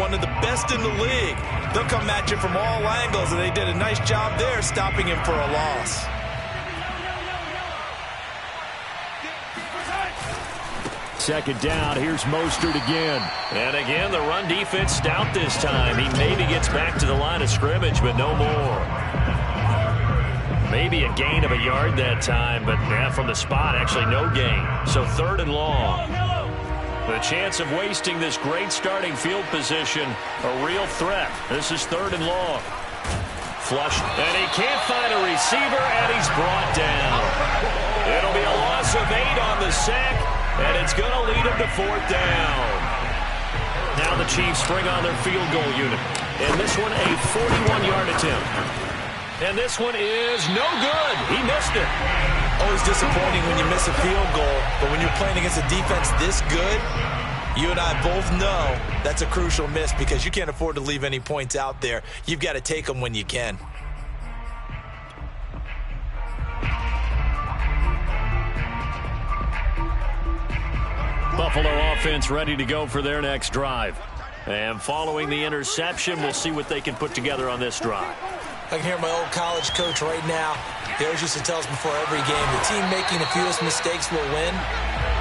one of the best in the league. They'll come at you from all angles, and they did a nice job there stopping him for a loss. Second down, here's Mostert again. And again, the run defense stout this time. He maybe gets back to the line of scrimmage, but no more. Maybe a gain of a yard that time, but from the spot, actually no gain. So 3rd and long. The chance of wasting this great starting field position, a real threat. This is 3rd and long. Flush, and he can't find a receiver, and he's brought down. It'll be a loss of 8 on the sack, and it's going to lead him to 4th down. Now the Chiefs bring on their field goal unit. And this one, a 41-yard attempt. And this one is no good. He missed it. Always disappointing when you miss a field goal, but when you're playing against a defense this good, you and I both know that's a crucial miss because you can't afford to leave any points out there. You've got to take them when you can. Buffalo offense ready to go for their next drive. And following the interception, we'll see what they can put together on this drive. I can hear my old college coach right now. He always used to tell us before every game, the team making the fewest mistakes will win.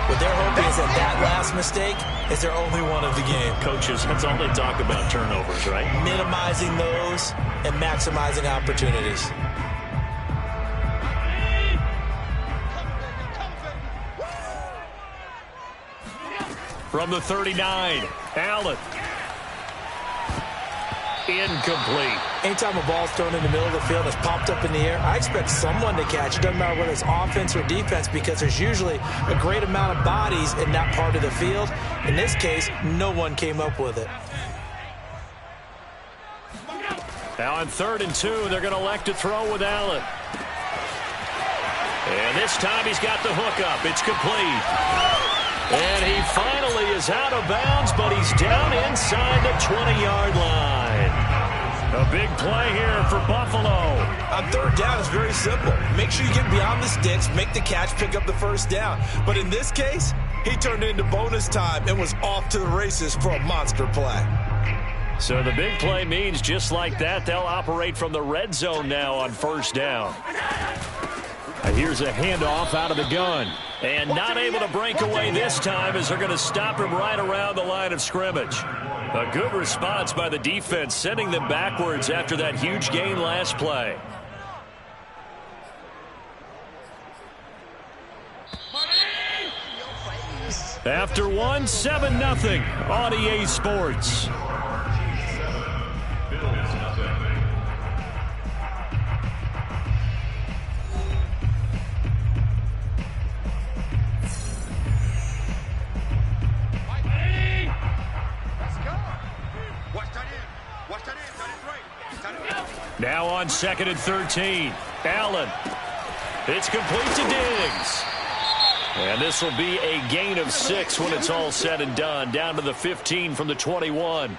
What they're hoping is that last mistake is their only one of the game. Coaches, that's all they talk about, turnovers, right? Minimizing those and maximizing opportunities. From the 39, Allen. Incomplete. Anytime a ball's thrown in the middle of the field and it's popped up in the air, I expect someone to catch. It doesn't matter whether it's offense or defense because there's usually a great amount of bodies in that part of the field. In this case, no one came up with it. Now on 3rd and 2, they're going to elect to throw with Allen. And this time he's got the hook up. It's complete. And he finally is out of bounds, but he's down inside the 20-yard line. A big play here for Buffalo. On 3rd down, it's very simple. Make sure you get beyond the sticks, make the catch, pick up the 1st down. But in this case, he turned into bonus time and was off to the races for a monster play. So the big play means just like that, they'll operate from the red zone now on 1st down. Here's a handoff out of the gun. And not able to break away this time as they're going to stop him right around the line of scrimmage. A good response by the defense, sending them backwards after that huge gain last play. After one, 7-0 on EA Sports. Now on 2nd and 13. Allen. It's complete to Diggs. And this will be a gain of 6 when it's all said and done. Down to the 15 from the 21.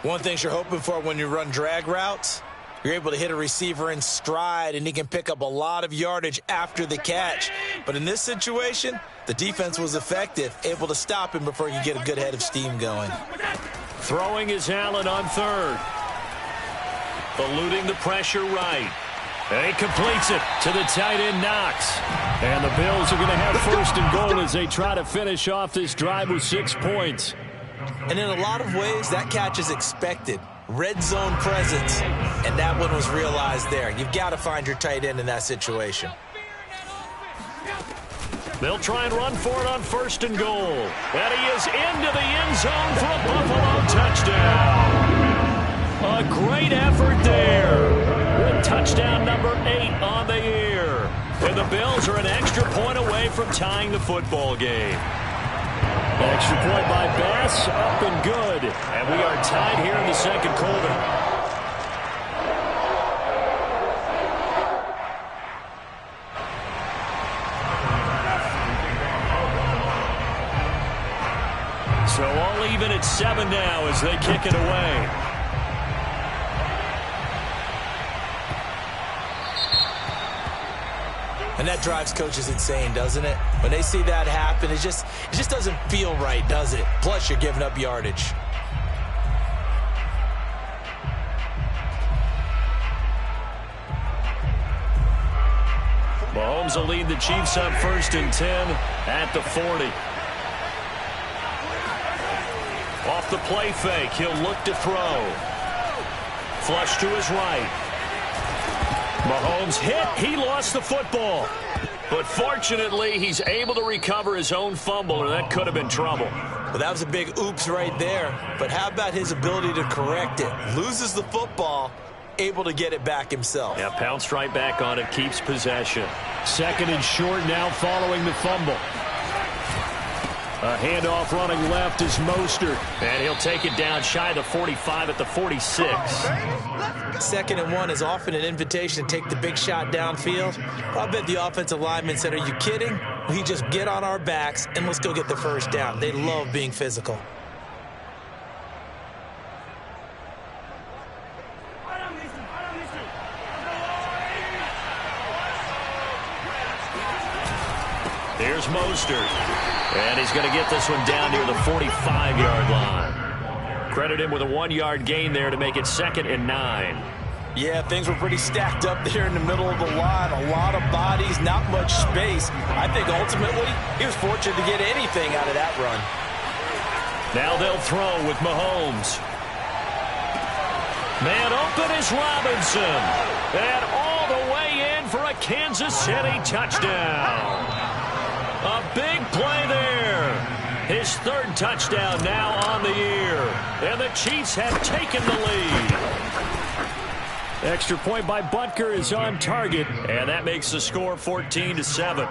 One thing you're hoping for when you run drag routes, you're able to hit a receiver in stride, and he can pick up a lot of yardage after the catch. But in this situation, the defense was effective, able to stop him before you get a good head of steam going. Throwing is Allen on 3rd. Eluding the pressure right. And he completes it to the tight end, Knox. And the Bills are going to have 1st and goal as they try to finish off this drive with 6 points. And in a lot of ways, that catch is expected. Red zone presence, and that one was realized there. You've got to find your tight end in that situation. They'll try and run for it on 1st and goal. And he is into the end zone for a Buffalo touchdown. A great effort there. With touchdown number 8 on the year. And the Bills are an extra point away from tying the football game. Extra point by Bass, up and good. And we are tied here in the 2nd quarter. So all even at 7 now as they kick it away. And that drives coaches insane, doesn't it? When they see that happen, it just doesn't feel right, does it? Plus, you're giving up yardage. Mahomes will lead the Chiefs up 1st and 10 at the 40. Off the play fake, he'll look to throw. Flush to his right. Mahomes hit. He lost the football. But fortunately, he's able to recover his own fumble, and that could have been trouble. Well, that was a big oops right there. But how about his ability to correct it? Loses the football, able to get it back himself. Yeah, pounced right back on it, keeps possession. 2nd and short now following the fumble. A handoff running left is Mostert. And he'll take it down shy of the 45 at the 46. 2nd and 1 is often an invitation to take the big shot downfield. I bet the offensive lineman said, are you kidding? We just get on our backs and let's go get the 1st down. They love being physical. Here's Mostert. And he's going to get this one down near the 45-yard line. Credit him with a 1-yard gain there to make it 2nd and 9. Yeah, things were pretty stacked up there in the middle of the line. A lot of bodies, not much space. I think ultimately he was fortunate to get anything out of that run. Now they'll throw with Mahomes. Man open is Robinson. And all the way in for a Kansas City touchdown. A big play there. His 3rd touchdown now on the year. And the Chiefs have taken the lead. Extra point by Butker is on target. And that makes the score 14-7.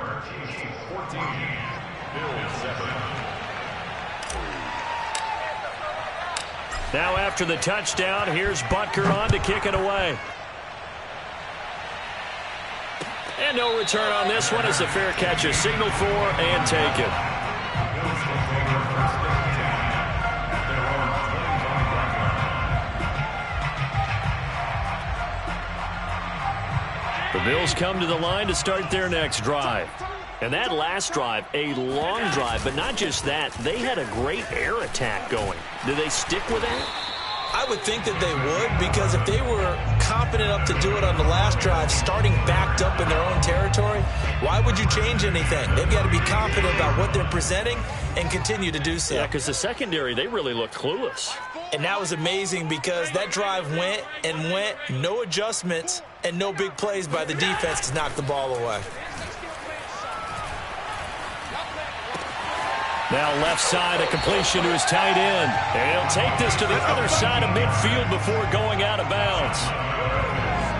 Now after the touchdown, here's Butker on to kick it away. And no return on this one as the fair catch is signaled for and taken. The Bills come to the line to start their next drive. And that last drive, a long drive, but not just that. They had a great air attack going. Do they stick with that? I would think that they would, because if they were confident enough to do it on the last drive, starting backed up in their own territory, why would you change anything? They've got to be confident about what they're presenting and continue to do so. Yeah, because the secondary, they really looked clueless. And that was amazing because that drive went and went, no adjustments, and no big plays by the defense to knock the ball away. Now left side, a completion to his tight end. And he'll take this to the other side of midfield before going out of bounds.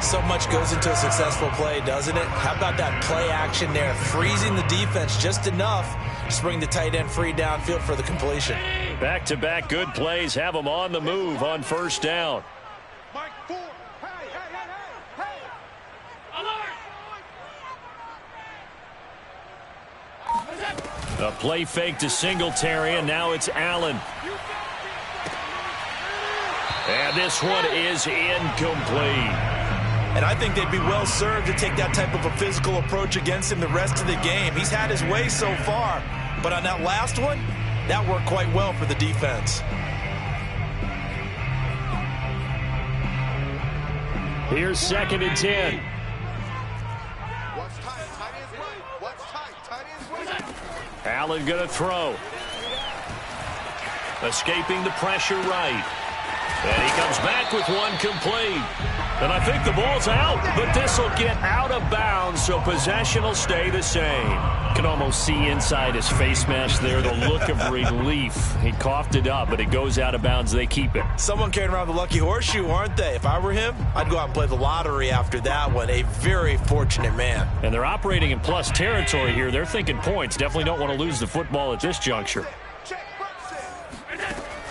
So much goes into a successful play, doesn't it? How about that play action there, freezing the defense just enough to bring the tight end free downfield for the completion. Back-to-back good plays have them on the move on 1st down. A play fake to Singletary, and now it's Allen. And this one is incomplete. And I think they'd be well served to take that type of a physical approach against him the rest of the game. He's had his way so far, but on that last one, that worked quite well for the defense. Here's 2nd and 10. Allen going to throw. Escaping the pressure right. And he comes back with one complete. And I think the ball's out, but this will get out of bounds, so possession will stay the same. You can almost see inside his face mask there the look of relief. He coughed it up, but it goes out of bounds. They keep it. Someone carrying around the lucky horseshoe, aren't they? If I were him, I'd go out and play the lottery after that one. A very fortunate man. And they're operating in plus territory here. They're thinking points. Definitely don't want to lose the football at this juncture.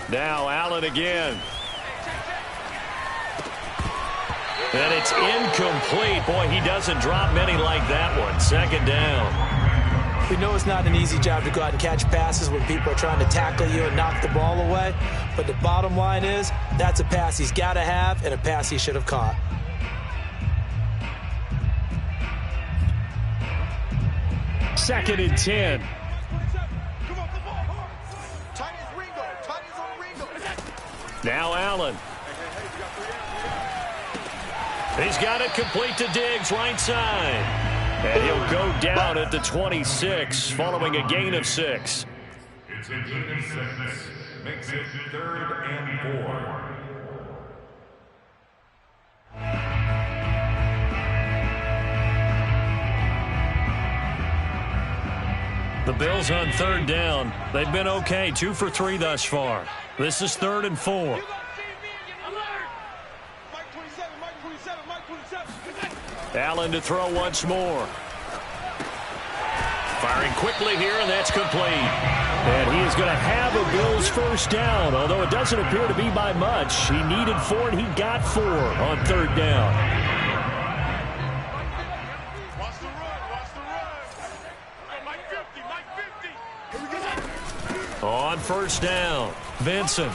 Now Allen again. And it's incomplete. Boy, he doesn't drop many like that one. 2nd down. We know it's not an easy job to go out and catch passes when people are trying to tackle you and knock the ball away. But the bottom line is, that's a pass he's got to have and a pass he should have caught. Second and 10. Now Allen. He's got it complete to Diggs, right side. And he'll go down at the 26 following a gain of 6. It's a gain of 6. Makes it 3rd and 4. The Bills on 3rd down. They've been okay, 2 for 3 thus far. This is 3rd and 4. Allen to throw once more. Firing quickly here, and that's complete. And he is going to have a Bills first down, although it doesn't appear to be by much. He needed 4, and he got 4 on 3rd down. Watch the run. Mike 50. On 1st down, Vincent.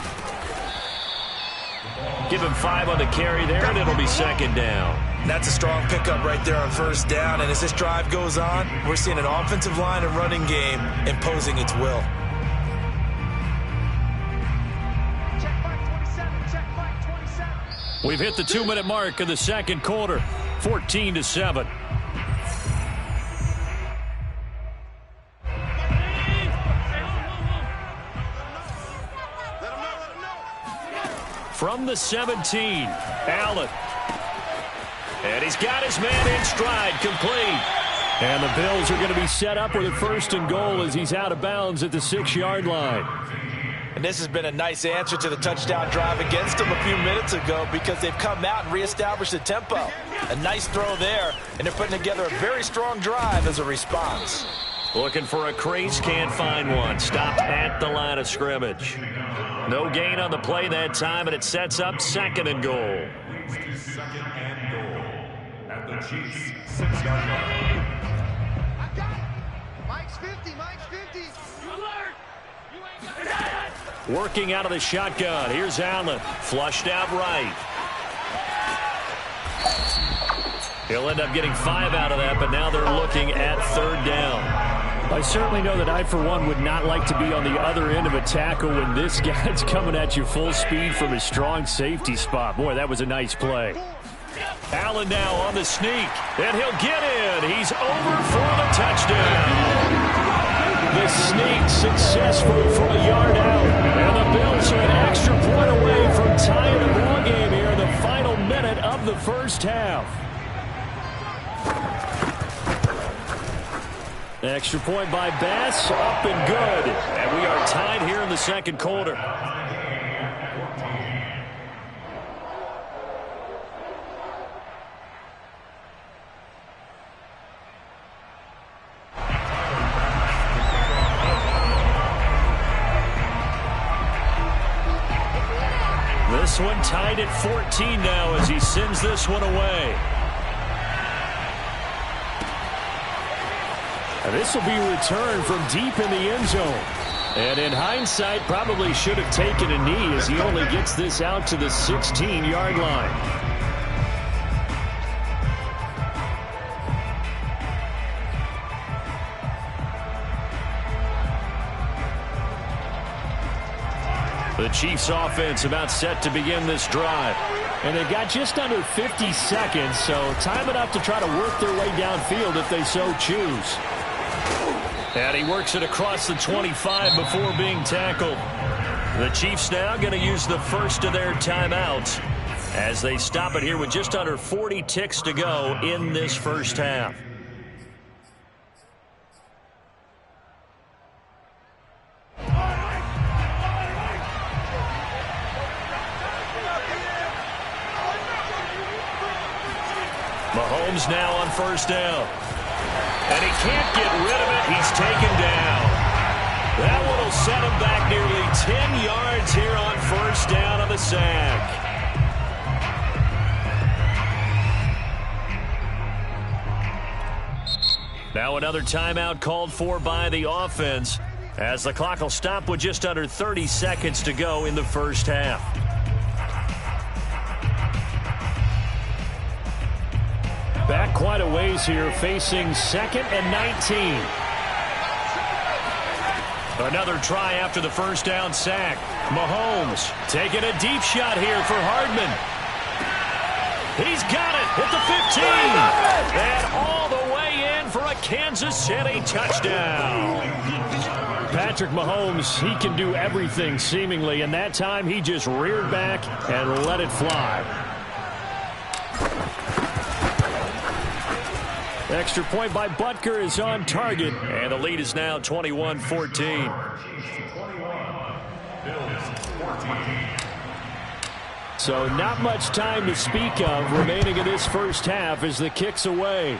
Give him 5 on the carry there, and it'll be 2nd down. That's a strong pickup right there on 1st down. And as this drive goes on, we're seeing an offensive line and running game imposing its will. We've hit the 2-minute mark of the 2nd quarter, 14-7. From the 17, Allen. And he's got his man in stride, complete. And the Bills are going to be set up with a 1st and goal as he's out of bounds at the 6-yard line. And this has been a nice answer to the touchdown drive against them a few minutes ago because they've come out and reestablished the tempo. A nice throw there, and they're putting together a very strong drive as a response. Looking for a crease, can't find one. Stopped at the line of scrimmage. No gain on the play that time, and it sets up 2nd and goal. 2nd and goal at the Chiefs 6-yard line. I got it. Mike's 50. Working out of the shotgun. Here's Allen. Flushed out right. He'll end up getting 5 out of that, but now they're looking at 3rd down. I certainly know that I, for one, would not like to be on the other end of a tackle when this guy's coming at you full speed from a strong safety spot. Boy, that was a nice play. Allen now on the sneak, and he'll get in. He's over for the touchdown. The sneak successful from a yard out. And the Bills are an extra point away from tying the ball game here in the final minute of the 1st half. Extra point by Bass, up and good. And we are tied here in the 2nd quarter. This one tied at 14 now as he sends this one away. And this will be returned from deep in the end zone. And in hindsight, probably should have taken a knee as he only gets this out to the 16-yard line. The Chiefs offense about set to begin this drive. And they've got just under 50 seconds, so time enough to try to work their way downfield if they so choose. And he works it across the 25 before being tackled. The Chiefs now going to use the first of their timeouts as they stop it here with just under 40 ticks to go in this 1st half. Mahomes now on 1st down. And he can't get rid of it. He's taken down. That one will set him back nearly 10 yards here on 1st down on the sack. Now another timeout called for by the offense as the clock will stop with just under 30 seconds to go in the 1st half. Back quite a ways here, facing 2nd and 19. Another try after the 1st down sack. Mahomes taking a deep shot here for Hardman. He's got it at the 15. And all the way in a Kansas City touchdown. Patrick Mahomes, he can do everything seemingly, and that time he just reared back and let it fly. Extra point by Butker is on target. And the lead is now 21-14. So not much time to speak of remaining in this first half as the kick's away.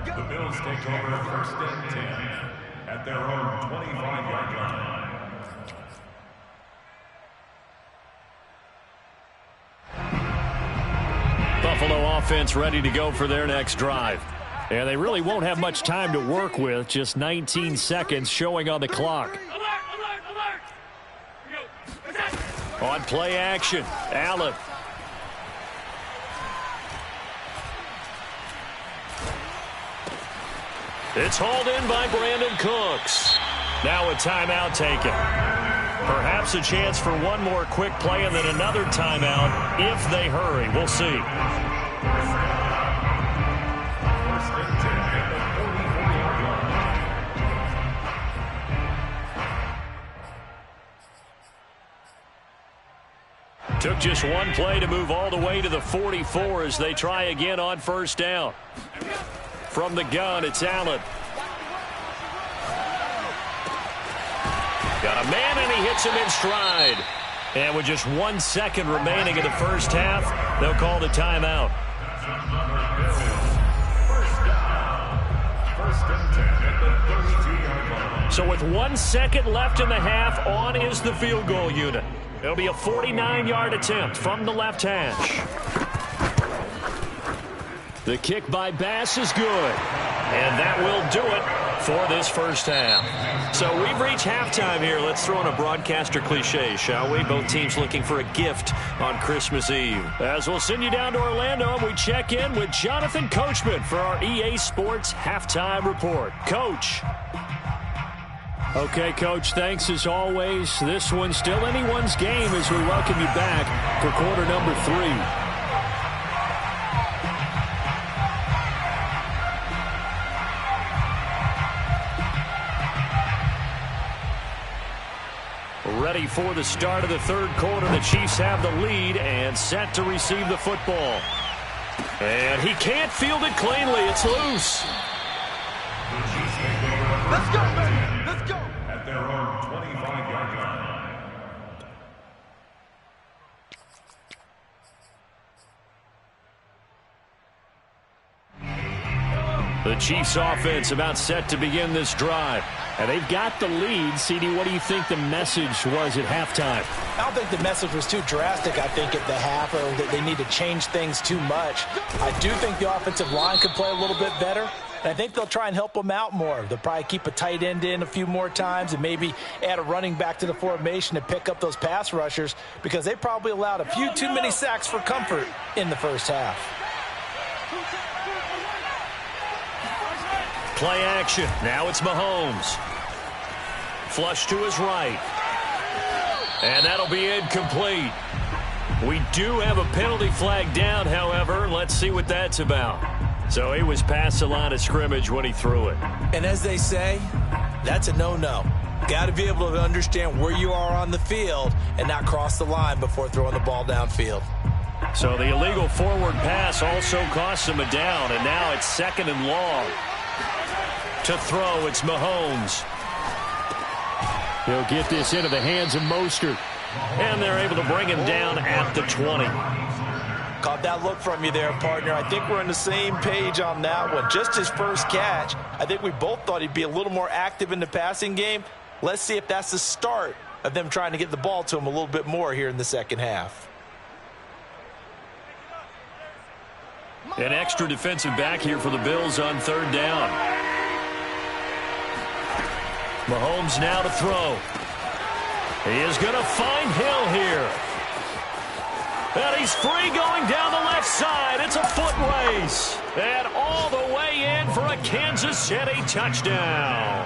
The Bills take over first and 10 at their own 25-yard line. Buffalo offense ready to go for their next drive. And they really won't have much time to work with. Just 19 seconds showing on the clock. On play action, Allen. It's hauled in by Brandon Cooks. Now a timeout taken. Perhaps a chance for one more quick play and then another timeout if they hurry. We'll see. Took just one play to move all the way to the 44 as they try again on first down. From the gun, it's Allen. Got a man, and he hits him in stride. And with just 1 second remaining in the first half, they'll call the timeout. So with 1 second left in the half, on is the field goal unit. It'll be a 49-yard attempt from the left hash. The kick by Bass is good. And that will do it for this first half. So we've reached halftime here. Let's throw in a broadcaster cliche, shall we? Both teams looking for a gift on Christmas Eve. As we'll send you down to Orlando, and we check in with Jonathan Coachman for our EA Sports Halftime Report. Coach. Okay, Coach, thanks as always. This one's still anyone's game as we welcome you back for quarter number 3. Ready for the start of the third quarter. The Chiefs have the lead and set to receive the football. And he can't field it cleanly. It's loose. Let's go, baby. Let's go. At their own 25-yard line. The Chiefs offense about set to begin this drive. And they've got the lead. CD, what do you think the message was at halftime? I don't think the message was too drastic, I think, at the half, or that they need to change things too much. I do think the offensive line could play a little bit better, and I think they'll try and help them out more. They'll probably keep a tight end in a few more times and maybe add a running back to the formation to pick up those pass rushers, because they probably allowed a few too many sacks for comfort in the first half. Play action. Now it's Mahomes. Flush to his right. And that'll be incomplete. We do have a penalty flag down, however. Let's see what that's about. So he was past the line of scrimmage when he threw it. And as they say, that's a no-no. Got to be able to understand where you are on the field and not cross the line before throwing the ball downfield. So the illegal forward pass also cost him a down, and now it's 2nd and long. To throw, it's Mahomes. He'll get this into the hands of Mostert. And they're able to bring him down at the 20. Caught that look from you there, partner. I think we're on the same page on that one. Just his first catch. I think we both thought he'd be a little more active in the passing game. Let's see if that's the start of them trying to get the ball to him a little bit more here in the second half. An extra defensive back here for the Bills on 3rd down. Mahomes now to throw. He is going to find Hill here. And he's free going down the left side. It's a foot race. And all the way in for a Kansas City touchdown.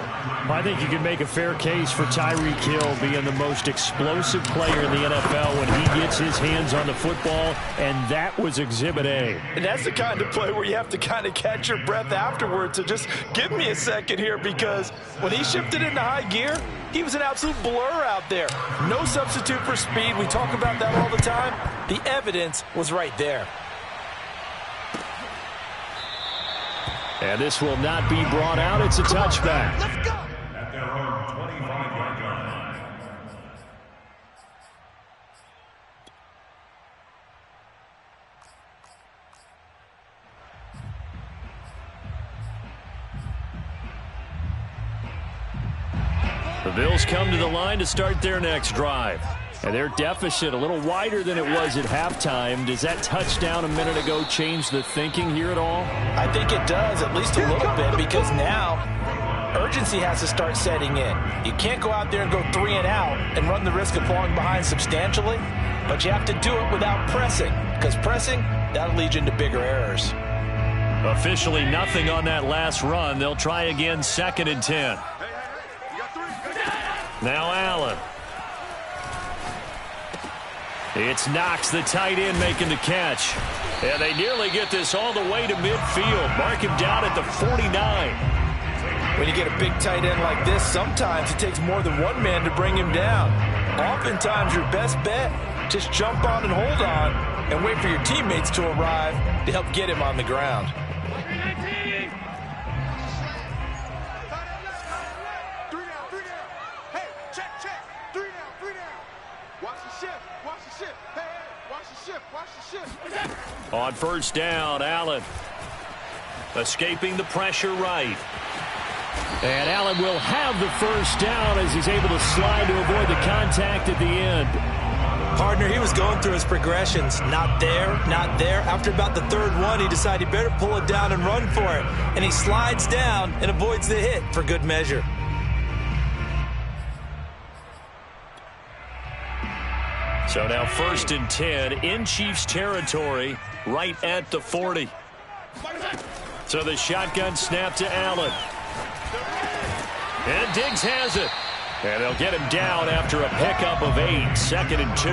I think you can make a fair case for Tyreek Hill being the most explosive player in the NFL when he gets his hands on the football, and that was Exhibit A. And that's the kind of play where you have to kind of catch your breath afterwards. So just give me a second here, because when he shifted into high gear, he was an absolute blur out there. No substitute for speed. We talk about that all the time. The evidence was right there. And this will not be brought out. It's a touchback. Let's go. At their own 25-yard line. The Bills come to the line to start their next drive. And their deficit a little wider than it was at halftime. Does that touchdown a minute ago change the thinking here at all? I think it does, at least a little bit, because now urgency has to start setting in. You can't go out there and go 3 and out and run the risk of falling behind substantially, but you have to do it without pressing, because pressing, that'll lead you into bigger errors. Officially nothing on that last run. They'll try again, 2nd and 10. Now Allen. It's Knox, the tight end, making the catch. And they nearly get this all the way to midfield. Mark him down at the 49. When you get a big tight end like this, sometimes it takes more than one man to bring him down. Oftentimes, your best bet, just jump on and hold on and wait for your teammates to arrive to help get him on the ground. On first down, Allen escaping the pressure right. And Allen will have the first down as he's able to slide to avoid the contact at the end. Partner, he was going through his progressions. Not there, not there. After about the 3rd one, he decided he better pull it down and run for it. And he slides down and avoids the hit for good measure. So now 1st and 10 in Chiefs territory, right at the 40. So the shotgun snap to Allen. And Diggs has it. And they'll get him down after a pickup of 8, 2nd and 2.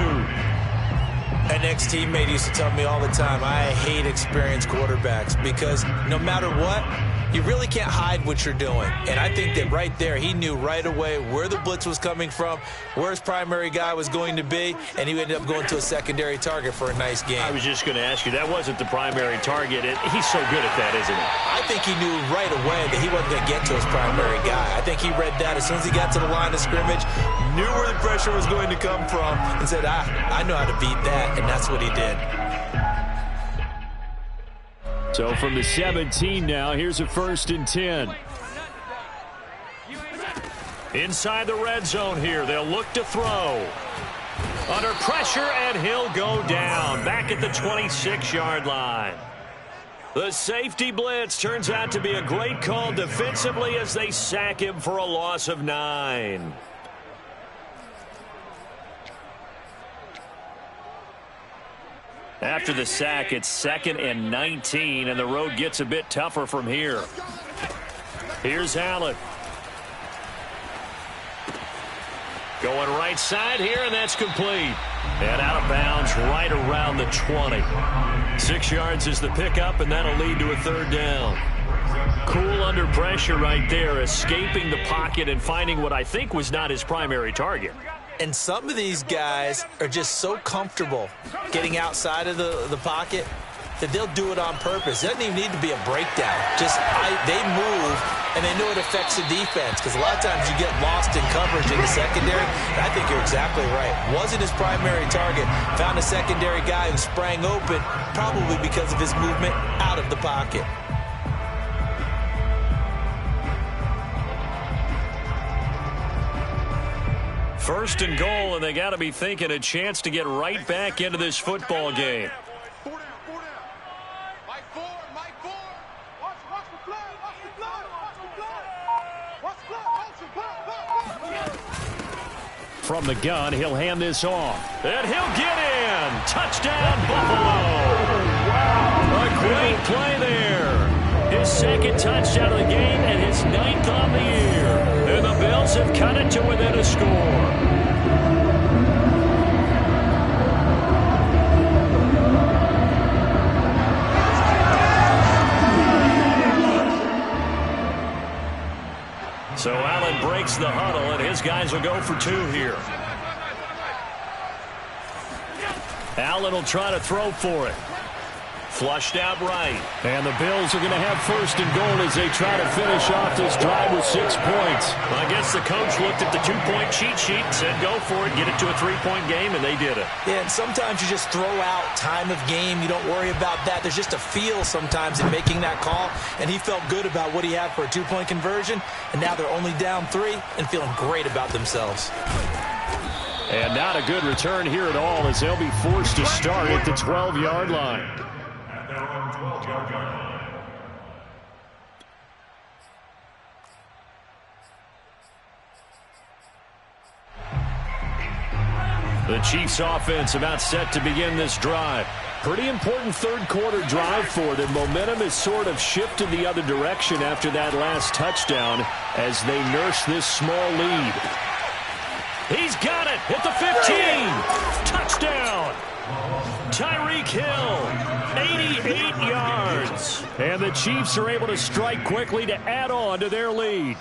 An ex-teammate used to tell me all the time, I hate experienced quarterbacks because no matter what, you really can't hide what you're doing. And I think that right there, he knew right away where the blitz was coming from, where his primary guy was going to be, and he ended up going to a secondary target for a nice game. I was just going to ask you, that wasn't the primary target. He's so good at that, isn't he? I think he knew right away that he wasn't going to get to his primary guy. I think he read that as soon as he got to the line of scrimmage, knew where the pressure was going to come from, and said, I know how to beat that, and that's what he did. So from the 17 now, here's a 1st and 10. Inside the red zone here, they'll look to throw. Under pressure, and he'll go down. Back at the 26-yard line. The safety blitz turns out to be a great call defensively as they sack him for a loss of 9. After the sack, it's 2nd and 19, and the road gets a bit tougher from here. Here's Allen. Going right side here, and that's complete. And out of bounds right around the 20. 6 yards is the pickup, and that'll lead to a 3rd down. Cool under pressure right there, escaping the pocket and finding what I think was not his primary target. And some of these guys are just so comfortable getting outside of the pocket that they'll do it on purpose. It doesn't even need to be a breakdown. Just they move, and they know it affects the defense because a lot of times you get lost in coverage in the secondary. And I think you're exactly right. Wasn't his primary target. Found a secondary guy who sprang open, probably because of his movement out of the pocket. First and goal, and they got to be thinking a chance to get right back into this football game. From the gun, he'll hand this off. And he'll get in. run. Touchdown, Buffalo. Wow. A great play there. His second touchdown of the game and his 9th on the year. And the Bills have cut it to within a score. So Allen breaks the huddle, and his guys will go for 2 here. Allen will try to throw for it. Flushed out right. And the Bills are going to have 1st and goal as they try to finish off this drive with 6 points. I guess the coach looked at the 2-point cheat sheet and said, go for it, get it to a 3-point game, and they did it. Yeah, and sometimes you just throw out time of game. You don't worry about that. There's just a feel sometimes in making that call, and he felt good about what he had for a 2-point conversion, and now they're only down 3 and feeling great about themselves. And not a good return here at all as they'll be forced to start at the 12-yard line. The Chiefs offense about set to begin this drive. Pretty important 3rd quarter drive for them. Momentum has sort of shifted the other direction after that last touchdown as they nurse this small lead. He's got it at the 15. Touchdown. Tyreek Hill, 88 yards. And the Chiefs are able to strike quickly to add on to their lead.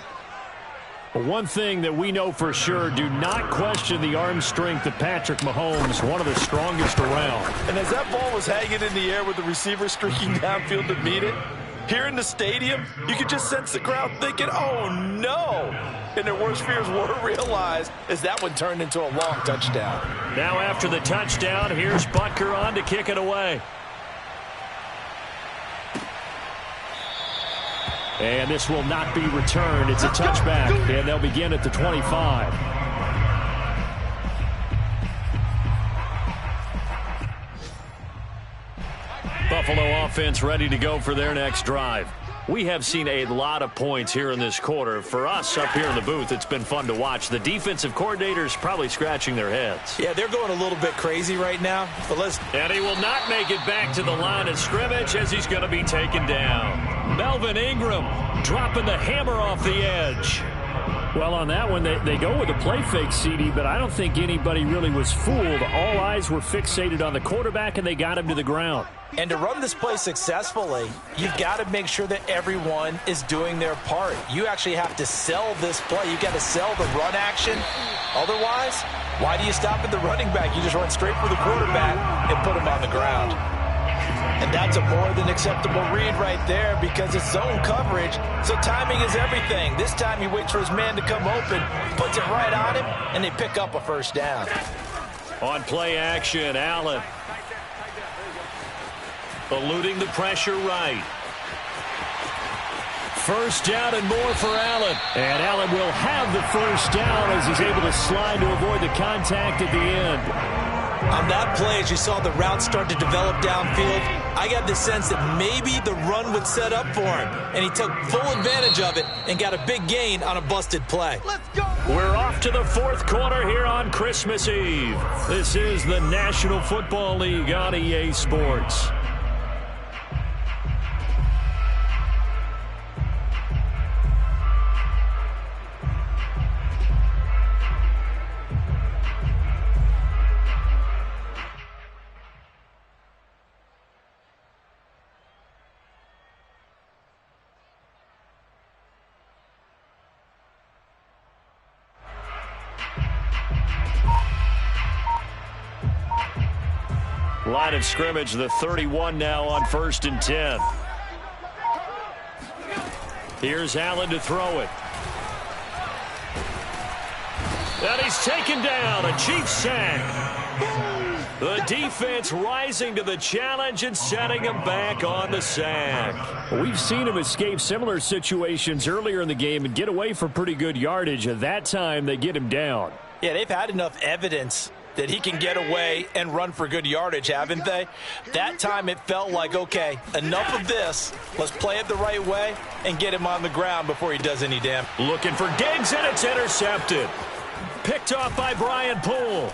But one thing that we know for sure, do not question the arm strength of Patrick Mahomes, one of the strongest around. And as that ball was hanging in the air with the receiver streaking downfield to meet it, here in the stadium, you could just sense the crowd thinking, oh, no. And their worst fears were realized as that one turned into a long touchdown. Now after the touchdown, here's Butker on to kick it away. And this will not be returned. It's a touchback, and they'll begin at the 25. Buffalo offense ready to go for their next drive. We have seen a lot of points here in this quarter. For us up here in the booth, it's been fun to watch. The defensive coordinators probably scratching their heads. Yeah, they're going a little bit crazy right now. But listen. And he will not make it back to the line of scrimmage as he's going to be taken down. Melvin Ingram dropping the hammer off the edge. Well, on that one, they go with a play fake, CD, but I don't think anybody really was fooled. All eyes were fixated on the quarterback, and they got him to the ground. And to run this play successfully, you've got to make sure that everyone is doing their part. You actually have to sell this play. You've got to sell the run action. Otherwise, why do you stop at the running back? You just run straight for the quarterback and put him on the ground. And that's a more than acceptable read right there because it's zone coverage, so timing is everything. This time he waits for his man to come open, puts it right on him, and they pick up a 1st down. On play action, Allen. Eluding the pressure right. 1st down and more for Allen. And Allen will have the 1st down as he's able to slide to avoid the contact at the end. On that play, as you saw the route start to develop downfield, I got the sense that maybe the run would set up for him. And he took full advantage of it and got a big gain on a busted play. Let's go. We're off to the 4th quarter here on Christmas Eve. This is the National Football League on EA Sports. Line of scrimmage, the 31 now on 1st and 10. Here's Allen to throw it. And he's taken down, a Chiefs sack. The defense rising to the challenge and setting him back on the sack. We've seen him escape similar situations earlier in the game and get away for pretty good yardage. At that time, they get him down. Yeah, they've had enough evidence that he can get away and run for good yardage, haven't they? That time it felt like, okay, enough of this. Let's play it the right way and get him on the ground before he does any damage. Looking for Diggs, and it's intercepted. Picked off by Brian Poole.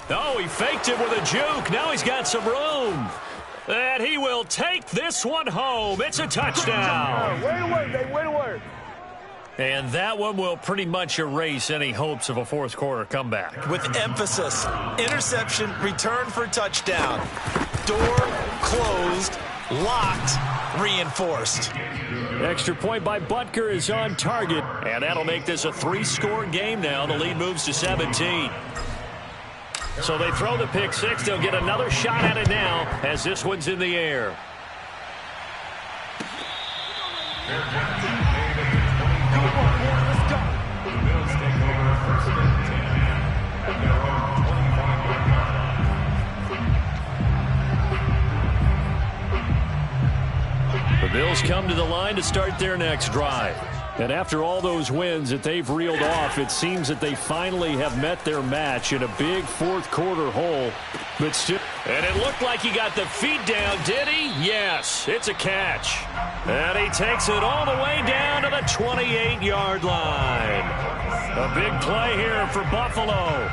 Oh, he faked it with a juke. Now he's got some room. And he will take this one home. It's a touchdown. Way to work, baby. Way to work. And that one will pretty much erase any hopes of a fourth quarter comeback. With emphasis, interception, return for touchdown. Door closed, locked, reinforced. Extra point by Butker is on target. And that'll make this a 3-score game now. The lead moves to 17. So they throw the pick six. They'll get another shot at it now as this one's in the air. The Bills come to the line to start their next drive. And after all those wins that they've reeled off, it seems that they finally have met their match in a big fourth quarter hole. But still, and it looked like he got the feet down, did he? Yes, it's a catch. And he takes it all the way down to the 28-yard line. A big play here for Buffalo.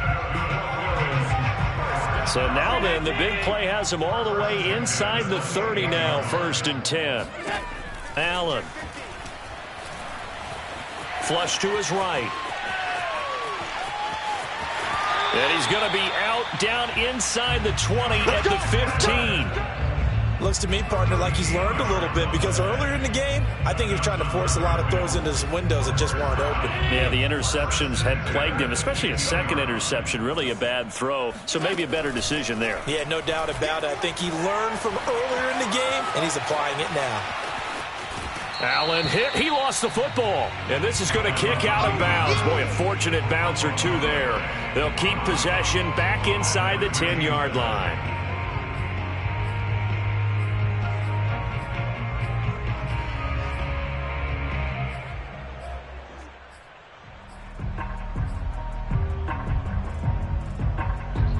So now then, the big play has him all the way inside the 30 now, 1st and 10. Allen. Flush to his right. And he's going to be out down inside the 20 at the 15. Looks to me, partner, like he's learned a little bit because earlier in the game, I think he was trying to force a lot of throws into his windows that just weren't open. Yeah, the interceptions had plagued him, especially a second interception, really a bad throw. So maybe a better decision there. Yeah, no doubt about it. I think he learned from earlier in the game, and he's applying it now. Allen hit. He lost the football. And this is going to kick out of bounds. Boy, a fortunate bounce or two there. They'll keep possession back inside the 10-yard line.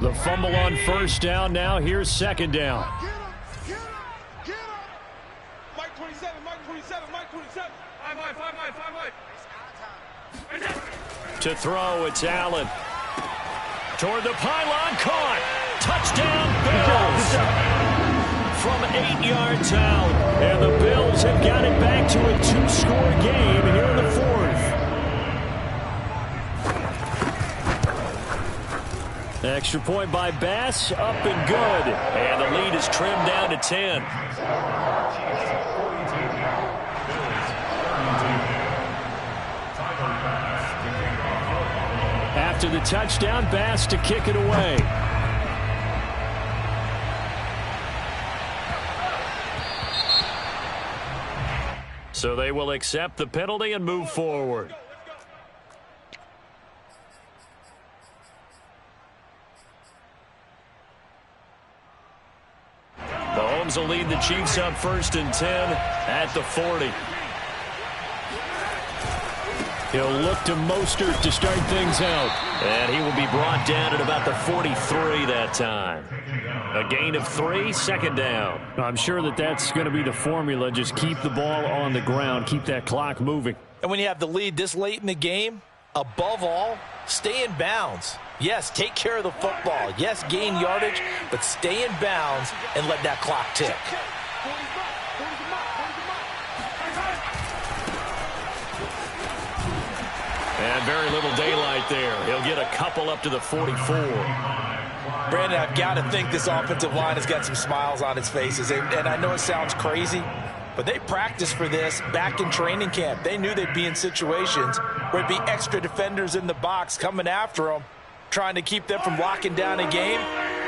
the fumble on 1st down. Now here's 2nd down. To throw, it's Allen. Toward the pylon, caught. Touchdown, Bills. From 8 yards out. And the Bills have got it back to a 2-score game here in the 4th. Extra point by Bass, up and good. And the lead is trimmed down to 10. After the touchdown, Bass to kick it away. So they will accept the penalty and move forward. Mahomes will lead the Chiefs up 1st and 10 at the 40. He'll look to Mostert to start things out. And he will be brought down at about the 43 that time. A gain of 3, 2nd down. I'm sure that that's going to be the formula. Just keep the ball on the ground. Keep that clock moving. And when you have the lead this late in the game, above all, stay in bounds. Yes, take care of the football. Yes, gain yardage, but stay in bounds and let that clock tick. And very little daylight there. He'll get a couple up to the 44. Brandon, I've got to think this offensive line has got some smiles on its faces. And I know it sounds crazy, but they practiced for this back in training camp. They knew they'd be in situations where it'd be extra defenders in the box coming after them, trying to keep them from locking down a game.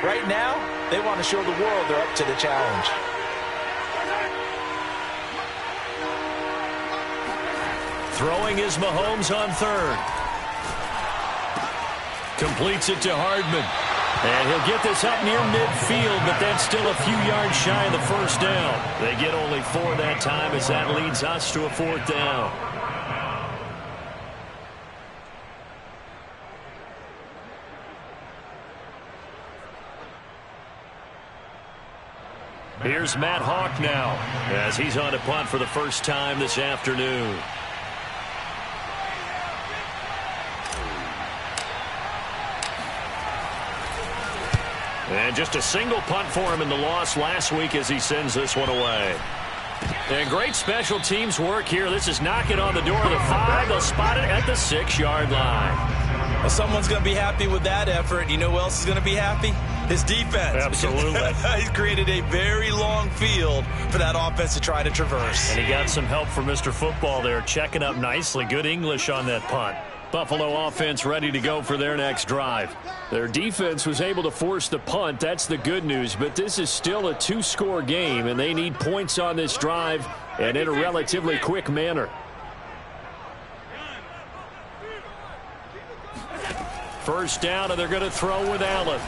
Right now, they want to show the world they're up to the challenge. Throwing is Mahomes on 3rd. Completes it to Hardman. And he'll get this up near midfield, but that's still a few yards shy of the 1st down. They get only 4 that time as that leads us to a 4th down. Here's Matt Hawk now as he's on a punt for the first time this afternoon. And just a single punt for him in the loss last week as he sends this one away. And great special teams work here. This is knocking on the door of the 5. They'll spot it at the 6-yard line. Well, someone's going to be happy with that effort. You know who else is going to be happy? His defense. Absolutely. He's created a very long field for that offense to try to traverse. And he got some help from Mr. Football there, checking up nicely. Good English on that punt. Buffalo offense ready to go for their next drive. Their defense was able to force the punt. That's the good news. But this is still a 2-score game, and they need points on this drive and in a relatively quick manner. First down, and they're going to throw with Allen.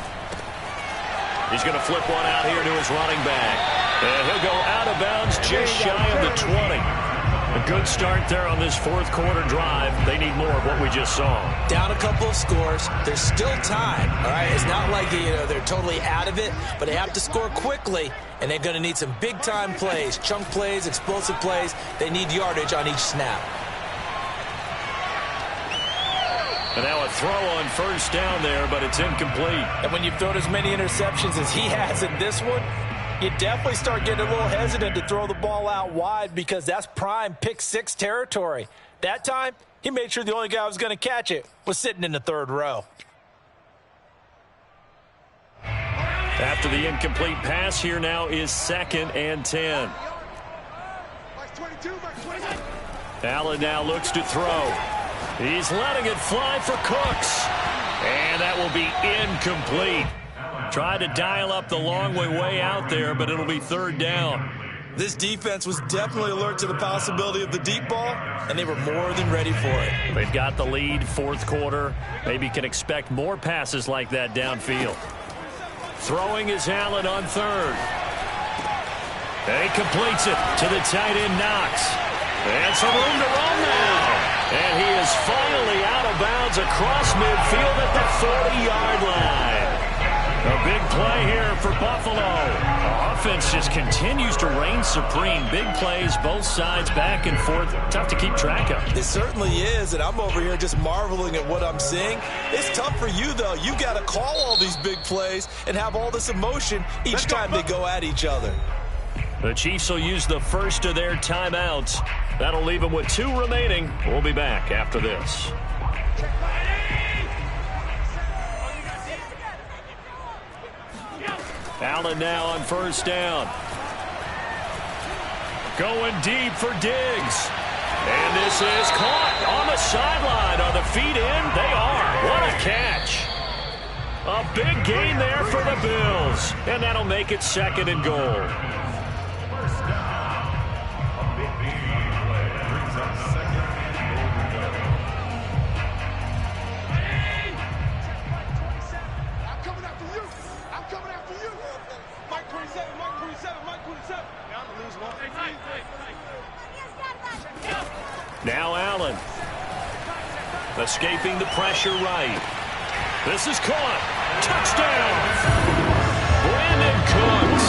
He's going to flip one out here to his running back. And he'll go out of bounds just shy of the 20. A good start there on this fourth-quarter drive. They need more of what we just saw. Down a couple of scores. There's still time, all right? It's not like they're totally out of it, but they have to score quickly, and they're going to need some big-time plays, chunk plays, explosive plays. They need yardage on each snap. And now a throw on first down there, but it's incomplete. And when you've thrown as many interceptions as he has in this one, you definitely start getting a little hesitant to throw the ball out wide because that's prime pick-6 territory. That time, he made sure the only guy who was going to catch it was sitting in the third row. After the incomplete pass, here now is 2nd and 10. Allen now looks to throw. He's letting it fly for Cooks. And that will be incomplete. Tried to dial up the long way out there, but it'll be 3rd down. This defense was definitely alert to the possibility of the deep ball, and they were more than ready for it. They've got the lead, 4th quarter. Maybe can expect more passes like that downfield. Throwing is Allen on 3rd. And he completes it to the tight end, Knox. And some room to run now. And he is finally out of bounds across midfield at the 40-yard line. A big play here for Buffalo. The offense just continues to reign supreme. Big plays, both sides, back and forth. Tough to keep track of. It certainly is, and I'm over here just marveling at what I'm seeing. It's tough for you, though. You got to call all these big plays and have all this emotion each time they go at each other. The Chiefs will use the first of their timeouts. That'll leave them with 2 remaining. We'll be back after this. Allen now on first down. Going deep for Diggs. And this is caught on the sideline. Are the feet in? They are. What a catch. A big gain there for the Bills. And that'll make it 2nd and goal. Now Allen. Escaping the pressure right. This is caught. Touchdown. Brandon Cooks.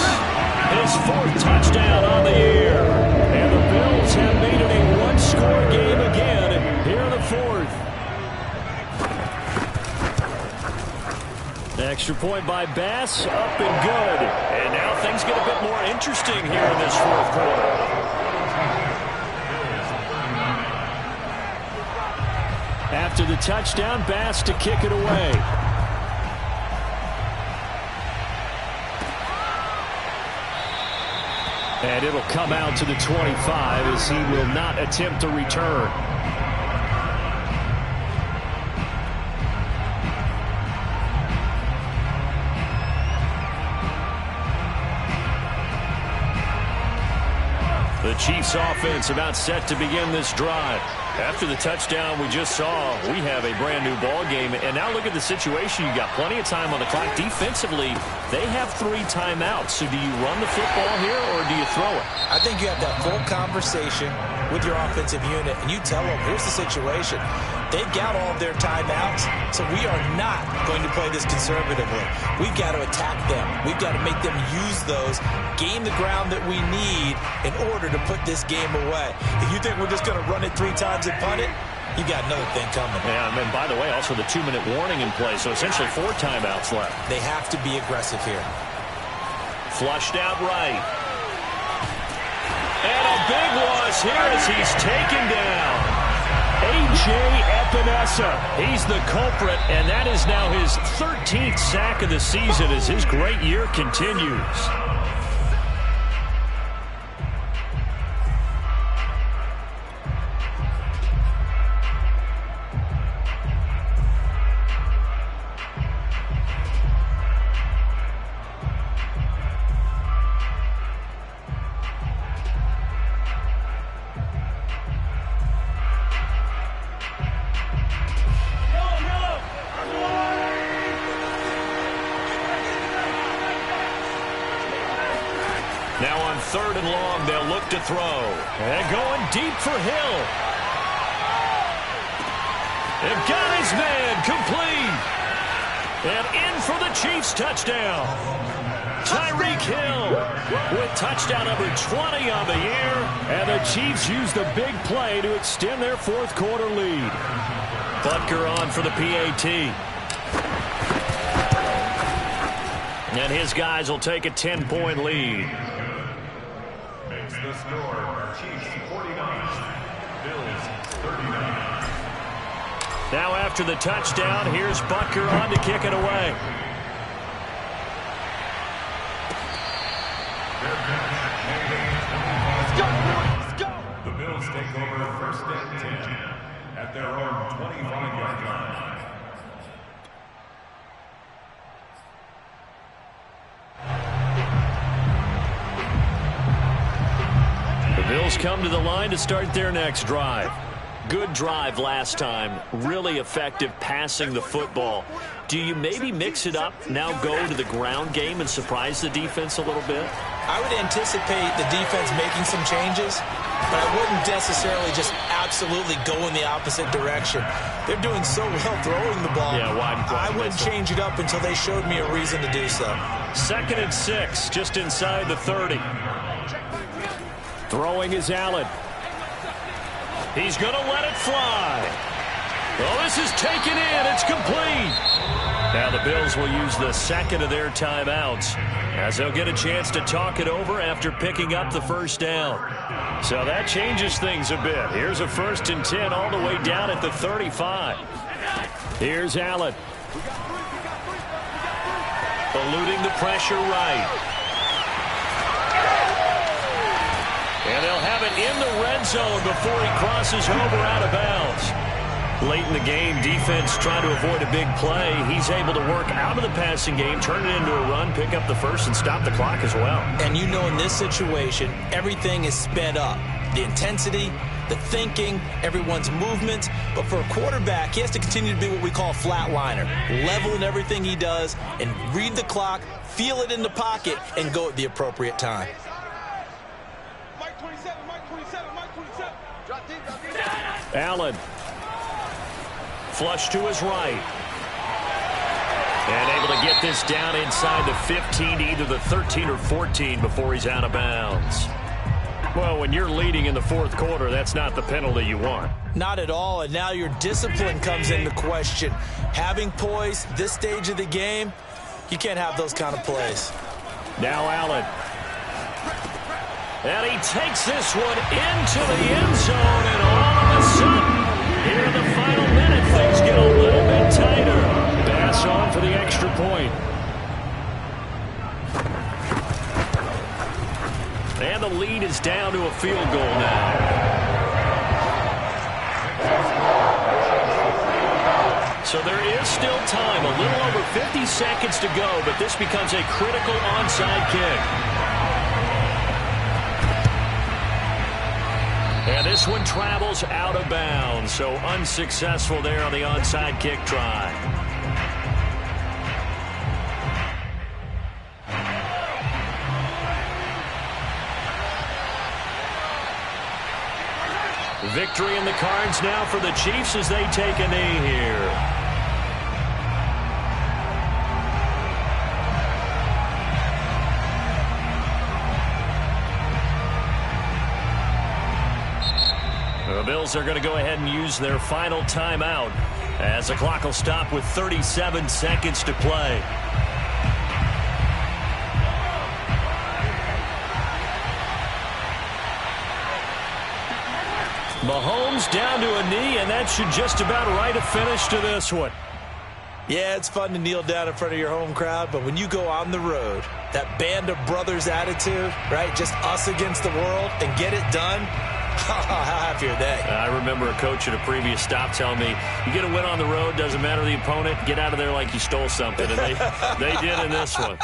His 4th touchdown on the year. And the Bills have made it a 1-score game again here in the 4th. Extra point by Bass. Up and good. And now things get a bit more interesting here in this 4th quarter. After the touchdown, Bass to kick it away. And it'll come out to the 25 as he will not attempt to return. The Chiefs offense about set to begin this drive. After the touchdown we just saw, we have a brand new ball game. And now look at the situation. You got plenty of time on the clock. Defensively, they have 3 timeouts. So do you run the football here or do you throw it? I think you have that full conversation with your offensive unit, and you tell them, here's the situation. They've got all of their timeouts, so we are not going to play this conservatively. We've got to attack them. We've got to make them use those, gain the ground that we need in order to put this game away. If you think we're just going to run it 3 times and punt it, you got another thing coming. Yeah, and then, by the way, also the 2-minute warning in play, so essentially 4 timeouts left. They have to be aggressive here. Flushed out right. And a big loss here as he's taken down. A.J. Epinesa, he's the culprit, and that is now his 13th sack of the season as his great year continues. Now on 3rd and long, they'll look to throw. And going deep for Hill. They've got his man complete. And in for the Chiefs touchdown. Tyreek Hill with touchdown number 20 on the year. And the Chiefs use the big play to extend their 4th quarter lead. Butker on for the PAT. And his guys will take a 10-point lead. Makes the score Chiefs 49, Bills 39. Now after the touchdown, here's Butker on to kick it away. Let's go! The Bills take over 1st and 10 at their own 25-yard line. The Bills come to the line to start their next drive. Good drive last time. Really effective passing the football. Do you maybe mix it up, now go to the ground game and surprise the defense a little bit? I would anticipate the defense making some changes, but I wouldn't necessarily just absolutely go in the opposite direction. They're doing so well throwing the ball. Yeah, wide I wouldn't change it up until they showed me a reason to do so. 2nd and 6, just inside the 30. Throwing is Allen. He's going to let it fly. Well, this is taken in. It's complete. Now the Bills will use the 2nd of their timeouts as they'll get a chance to talk it over after picking up the 1st down. So that changes things a bit. Here's a 1st and 10 all the way down at the 35. Here's Allen. Eluding the pressure right. And they'll have it in the red zone before he crosses over out of bounds. Late in the game, defense trying to avoid a big play. He's able to work out of the passing game, turn it into a run, pick up the 1st, and stop the clock as well. And you know in this situation, everything is sped up. The intensity, the thinking, everyone's movement. But for a quarterback, he has to continue to be what we call a flatliner. Level in everything he does and read the clock, feel it in the pocket, and go at the appropriate time. Mike 27, Mike 27, Mike 27. Drop deep, drop deep. Allen. Flush to his right. And able to get this down inside the 15 to either the 13 or 14 before he's out of bounds. Well, when you're leading in the 4th quarter, that's not the penalty you want. Not at all, and now your discipline comes into question. Having poise this stage of the game, you can't have those kind of plays. Now Allen. And he takes this one into the end zone, and all of a sudden, here in the final minute, things get a little bit tighter. Pass on for the extra point. And the lead is down to a field goal now. So there is still time, a little over 50 seconds to go, but this becomes a critical onside kick. And this one travels out of bounds, so unsuccessful there on the onside kick try. Victory in the cards now for the Chiefs as they take a knee here. Bills are going to go ahead and use their final timeout as the clock will stop with 37 seconds to play. Mahomes down to a knee, and that should just about write a finish to this one. Yeah, it's fun to kneel down in front of your home crowd, but when you go on the road, that band of brothers attitude, right, just us against the world, and get it done, how happy are they? I remember a coach at a previous stop telling me, you get a win on the road, doesn't matter the opponent, get out of there like you stole something, and they did in this one.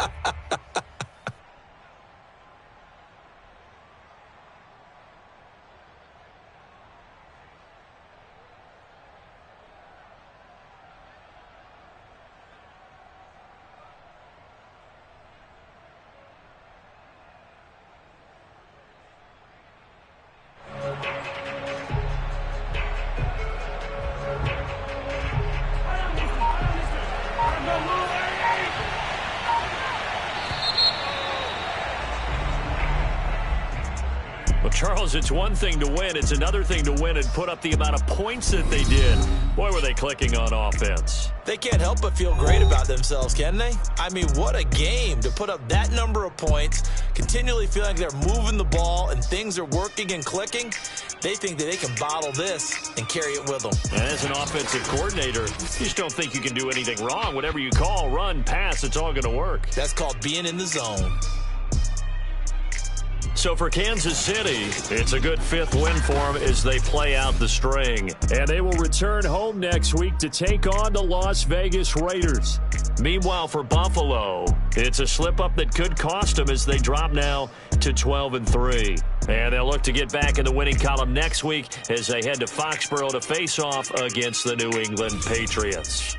Charles, it's one thing to win. It's another thing to win and put up the amount of points that they did. Boy, were they clicking on offense. They can't help but feel great about themselves, can they? I mean, what a game to put up that number of points, continually feeling like they're moving the ball and things are working and clicking. They think that they can bottle this and carry it with them. And as an offensive coordinator, you just don't think you can do anything wrong. Whatever you call, run, pass, it's all going to work. That's called being in the zone. So for Kansas City, it's a good fifth win for them as they play out the string. And they will return home next week to take on the Las Vegas Raiders. Meanwhile, for Buffalo, it's a slip-up that could cost them as they drop now to 12-3. And they'll look to get back in the winning column next week as they head to Foxborough to face off against the New England Patriots.